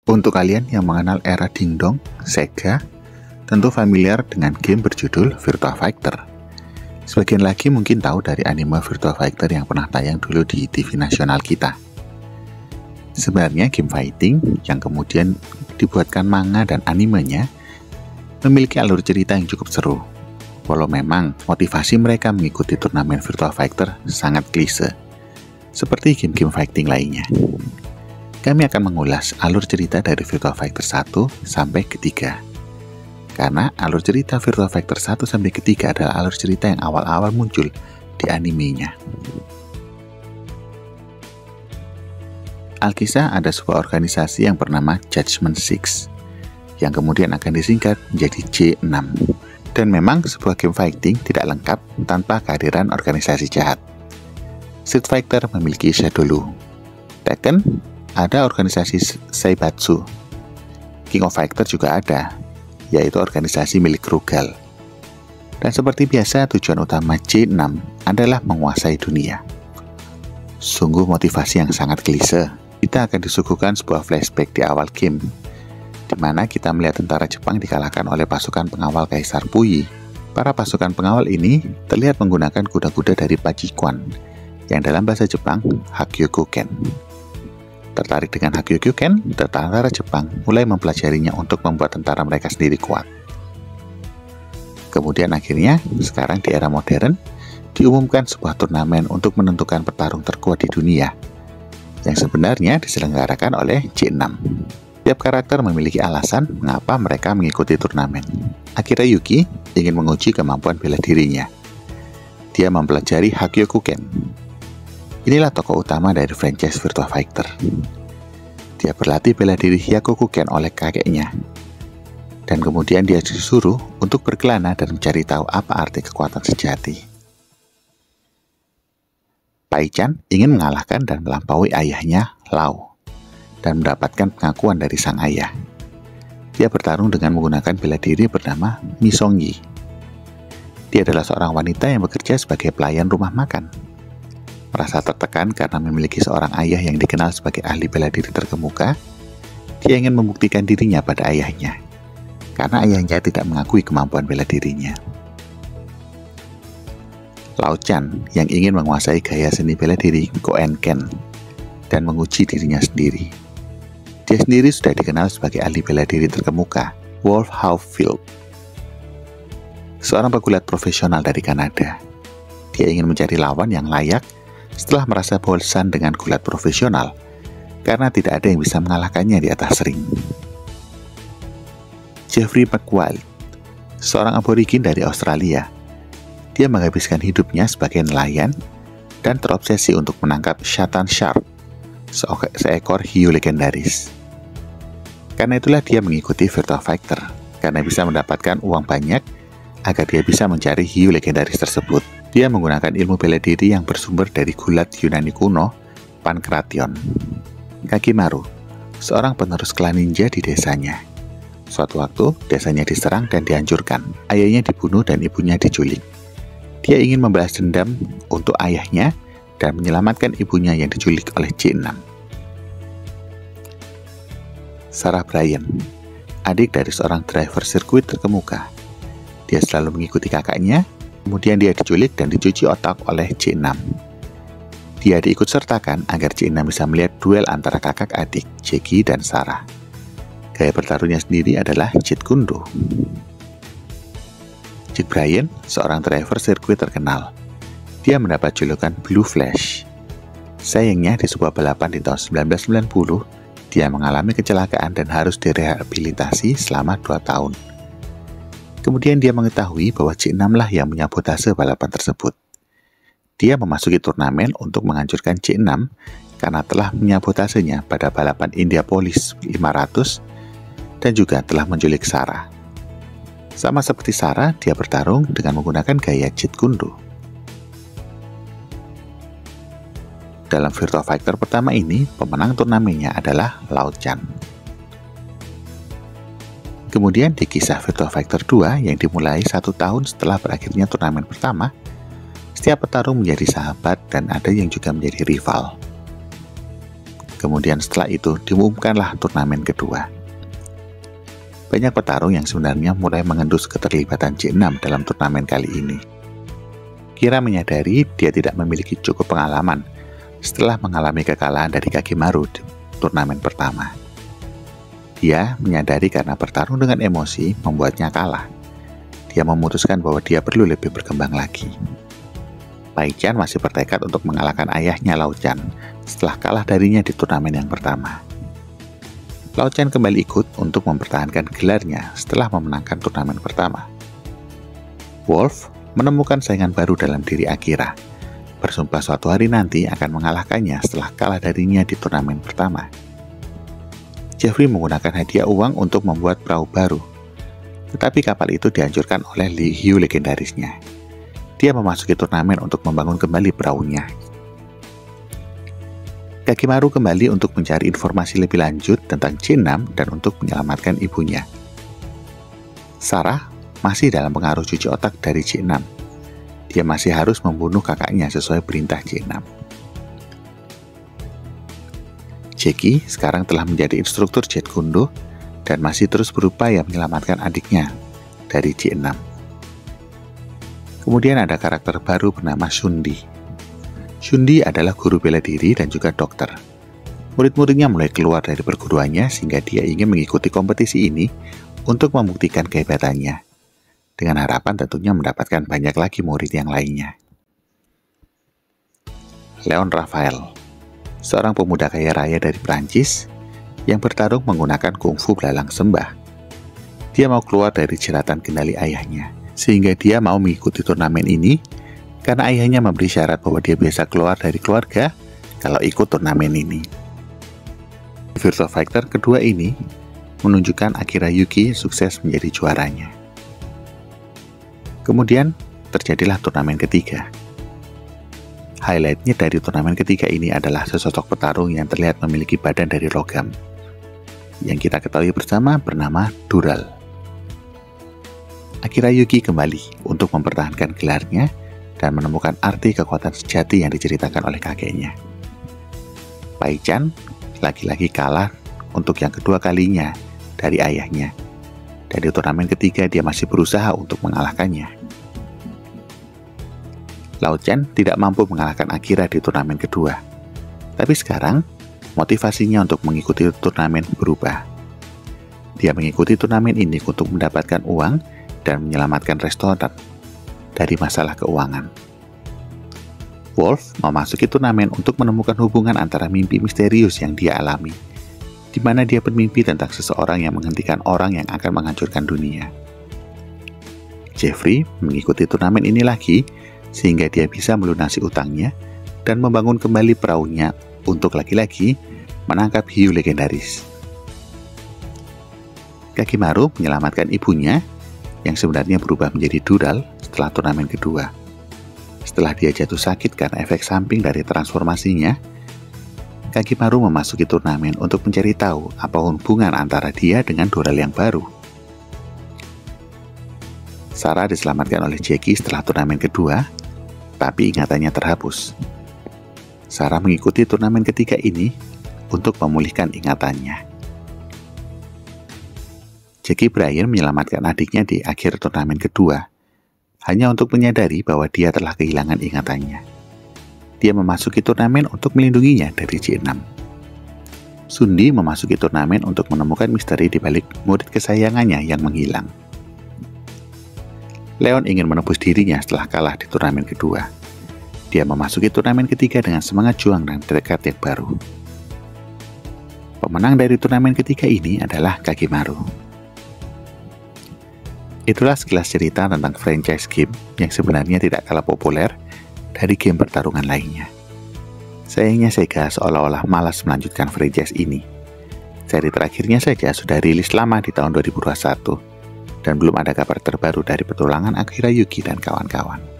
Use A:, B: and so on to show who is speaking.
A: Untuk kalian yang mengenal era dingdong, Sega, tentu familiar dengan game berjudul Virtua Fighter. Sebagian lagi mungkin tahu dari anime Virtua Fighter yang pernah tayang dulu di TV nasional kita. Sebenarnya game fighting yang kemudian dibuatkan manga dan animenya memiliki alur cerita yang cukup seru. Walau memang motivasi mereka mengikuti turnamen Virtua Fighter sangat klise, seperti game-game fighting lainnya. Kami akan mengulas alur cerita dari Virtua Fighter 1 sampai ketiga. Karena alur cerita Virtua Fighter 1 sampai ketiga adalah alur cerita yang awal-awal muncul di animenya. Alkisah ada sebuah organisasi yang bernama Judgment 6, yang kemudian akan disingkat menjadi J6. Dan memang sebuah game fighting tidak lengkap tanpa kehadiran organisasi jahat. Street Fighter memiliki Shadowloo. Tekken ada organisasi Seibatsu. King of Fighter juga ada, yaitu organisasi milik Rugal. Dan seperti biasa, tujuan utama J6 adalah menguasai dunia. Sungguh motivasi yang sangat klise. Kita akan disuguhkan sebuah flashback di awal game, di mana kita melihat tentara Jepang dikalahkan oleh pasukan pengawal Kaisar Puyi. Para pasukan pengawal ini terlihat menggunakan kuda-kuda dari Pachikuan, yang dalam bahasa Jepang Hakyukuken. Tertarik dengan Hakyukuken, tentara Jepang mulai mempelajarinya untuk membuat tentara mereka sendiri kuat. Kemudian akhirnya, sekarang di era modern, diumumkan sebuah turnamen untuk menentukan petarung terkuat di dunia, yang sebenarnya diselenggarakan oleh J6. Setiap karakter memiliki alasan mengapa mereka mengikuti turnamen. Akira Yuki ingin menguji kemampuan bela dirinya. Dia mempelajari Hakyukuken. Inilah tokoh utama dari franchise Virtua Fighter. Dia berlatih bela diri Hyakukuken oleh kakeknya. Dan kemudian dia disuruh untuk berkelana dan mencari tahu apa arti kekuatan sejati. Pai-chan ingin mengalahkan dan melampaui ayahnya, Lau, dan mendapatkan pengakuan dari sang ayah. Dia bertarung dengan menggunakan bela diri bernama Mi Song-yi. Dia adalah seorang wanita yang bekerja sebagai pelayan rumah makan. Merasa tertekan karena memiliki seorang ayah yang dikenal sebagai ahli bela diri terkemuka, dia ingin membuktikan dirinya pada ayahnya, karena ayahnya tidak mengakui kemampuan bela dirinya. Lao Chan yang ingin menguasai gaya seni bela diri Goenken dan menguji dirinya sendiri. Dia sendiri sudah dikenal sebagai ahli bela diri terkemuka, Wolf Haufield, seorang pegulat profesional dari Kanada. Dia ingin mencari lawan yang layak setelah merasa bosan dengan gulat profesional, karena tidak ada yang bisa mengalahkannya di atas ring. Jeffrey McWilde, seorang aborigin dari Australia. Dia menghabiskan hidupnya sebagai nelayan dan terobsesi untuk menangkap Shatan Shark, seekor hiu legendaris. Karena itulah dia mengikuti Virtua Fighter, karena bisa mendapatkan uang banyak agar dia bisa mencari hiu legendaris tersebut. Dia menggunakan ilmu bela diri yang bersumber dari gulat Yunani kuno, Pankration. Kakimaru, seorang penerus klan ninja di desanya. Suatu waktu, desanya diserang dan dihancurkan. Ayahnya dibunuh dan ibunya diculik. Dia ingin membalas dendam untuk ayahnya dan menyelamatkan ibunya yang diculik oleh J6. Sarah Bryan, adik dari seorang driver sirkuit terkemuka. Dia selalu mengikuti kakaknya, kemudian dia diculik dan dicuci otak oleh J6. Dia diikutsertakan agar J6 bisa melihat duel antara kakak adik, Jackie dan Sarah. Gaya bertarungnya sendiri adalah Jeet Kune Do. Jack Bryan, seorang driver sirkuit terkenal. Dia mendapat julukan Blue Flash. Sayangnya di sebuah balapan di tahun 1990, dia mengalami kecelakaan dan harus direhabilitasi selama 2 tahun. Kemudian dia mengetahui bahwa J6 lah yang menyabotase balapan tersebut. Dia memasuki turnamen untuk menghancurkan J6 karena telah menyabotasenya pada balapan Indianapolis 500 dan juga telah menculik Sarah. Sama seperti Sarah, dia bertarung dengan menggunakan gaya Jeet Kune Do. Dalam Virtua Fighter pertama ini, pemenang turnamennya adalah Lao Chan. Kemudian di kisah Virtua Fighter 2 yang dimulai 1 tahun setelah berakhirnya turnamen pertama, setiap petarung menjadi sahabat dan ada yang juga menjadi rival. Kemudian setelah itu diumumkanlah turnamen kedua. Banyak petarung yang sebenarnya mulai mengendus keterlibatan J6 dalam turnamen kali ini. Kira menyadari dia tidak memiliki cukup pengalaman setelah mengalami kekalahan dari Kakemaru di turnamen pertama. Dia menyadari karena bertarung dengan emosi membuatnya kalah. Dia memutuskan bahwa dia perlu lebih berkembang lagi. Pai Chan masih bertekad untuk mengalahkan ayahnya Lao Chan setelah kalah darinya di turnamen yang pertama. Lao Chan kembali ikut untuk mempertahankan gelarnya setelah memenangkan turnamen pertama. Wolf menemukan saingan baru dalam diri Akira, bersumpah suatu hari nanti akan mengalahkannya setelah kalah darinya di turnamen pertama. Jeffrey menggunakan hadiah uang untuk membuat perahu baru, tetapi kapal itu dihancurkan oleh Li Hiu legendarisnya. Dia memasuki turnamen untuk membangun kembali perahunya. Kakemaru kembali untuk mencari informasi lebih lanjut tentang J6 dan untuk menyelamatkan ibunya. Sarah masih dalam pengaruh cuci otak dari J6. Dia masih harus membunuh kakaknya sesuai perintah J6. Jackie sekarang telah menjadi instruktur Jet Kundo dan masih terus berupaya menyelamatkan adiknya dari J6. Kemudian ada karakter baru bernama Shundi. Shundi adalah guru bela diri dan juga dokter. Murid-muridnya mulai keluar dari perguruannya sehingga dia ingin mengikuti kompetisi ini untuk membuktikan kehebatannya, dengan harapan tentunya mendapatkan banyak lagi murid yang lainnya. Leon Raphael, seorang pemuda kaya raya dari Prancis yang bertarung menggunakan kungfu belalang sembah. Dia mau keluar dari jeratan kendali ayahnya, sehingga dia mau mengikuti turnamen ini karena ayahnya memberi syarat bahwa dia bisa keluar dari keluarga kalau ikut turnamen ini. Virtua Fighter kedua ini menunjukkan Akira Yuki sukses menjadi juaranya. Kemudian terjadilah turnamen ketiga. Highlightnya dari turnamen ketiga ini adalah sesosok petarung yang terlihat memiliki badan dari logam, yang kita ketahui bersama bernama Dural. Akira Yuki kembali untuk mempertahankan gelarnya dan menemukan arti kekuatan sejati yang diceritakan oleh kakeknya. Pai Chan lagi-lagi kalah untuk yang kedua kalinya dari ayahnya, dan di turnamen ketiga dia masih berusaha untuk mengalahkannya. Lao Chan tidak mampu mengalahkan Akira di turnamen kedua. Tapi sekarang, motivasinya untuk mengikuti turnamen berubah. Dia mengikuti turnamen ini untuk mendapatkan uang dan menyelamatkan restoran dari masalah keuangan. Wolf memasuki turnamen untuk menemukan hubungan antara mimpi misterius yang dia alami, di mana dia bermimpi tentang seseorang yang menghentikan orang yang akan menghancurkan dunia. Jeffrey mengikuti turnamen ini lagi, sehingga dia bisa melunasi utangnya dan membangun kembali perahunya untuk lagi-lagi menangkap hiu legendaris. Kakemaru menyelamatkan ibunya yang sebenarnya berubah menjadi Dural setelah turnamen kedua. Setelah dia jatuh sakit karena efek samping dari transformasinya, Kakemaru memasuki turnamen untuk mencari tahu apa hubungan antara dia dengan Dural yang baru. Sarah diselamatkan oleh Jackie setelah turnamen kedua, tapi ingatannya terhapus. Sarah mengikuti turnamen ketiga ini untuk memulihkan ingatannya. Jackie Bryan menyelamatkan adiknya di akhir turnamen kedua, hanya untuk menyadari bahwa dia telah kehilangan ingatannya. Dia memasuki turnamen untuk melindunginya dari J6. Shundi memasuki turnamen untuk menemukan misteri di balik murid kesayangannya yang menghilang. Leon ingin menebus dirinya setelah kalah di turnamen kedua. Dia memasuki turnamen ketiga dengan semangat juang dan tekad yang baru. Pemenang dari turnamen ketiga ini adalah Kakemaru. Itulah sekilas cerita tentang franchise game yang sebenarnya tidak kalah populer dari game pertarungan lainnya. Sayangnya Sega seolah-olah malas melanjutkan franchise ini. Seri terakhirnya saja sudah rilis lama di tahun 2021, dan belum ada kabar terbaru dari petualangan Akira Yuki dan kawan-kawan.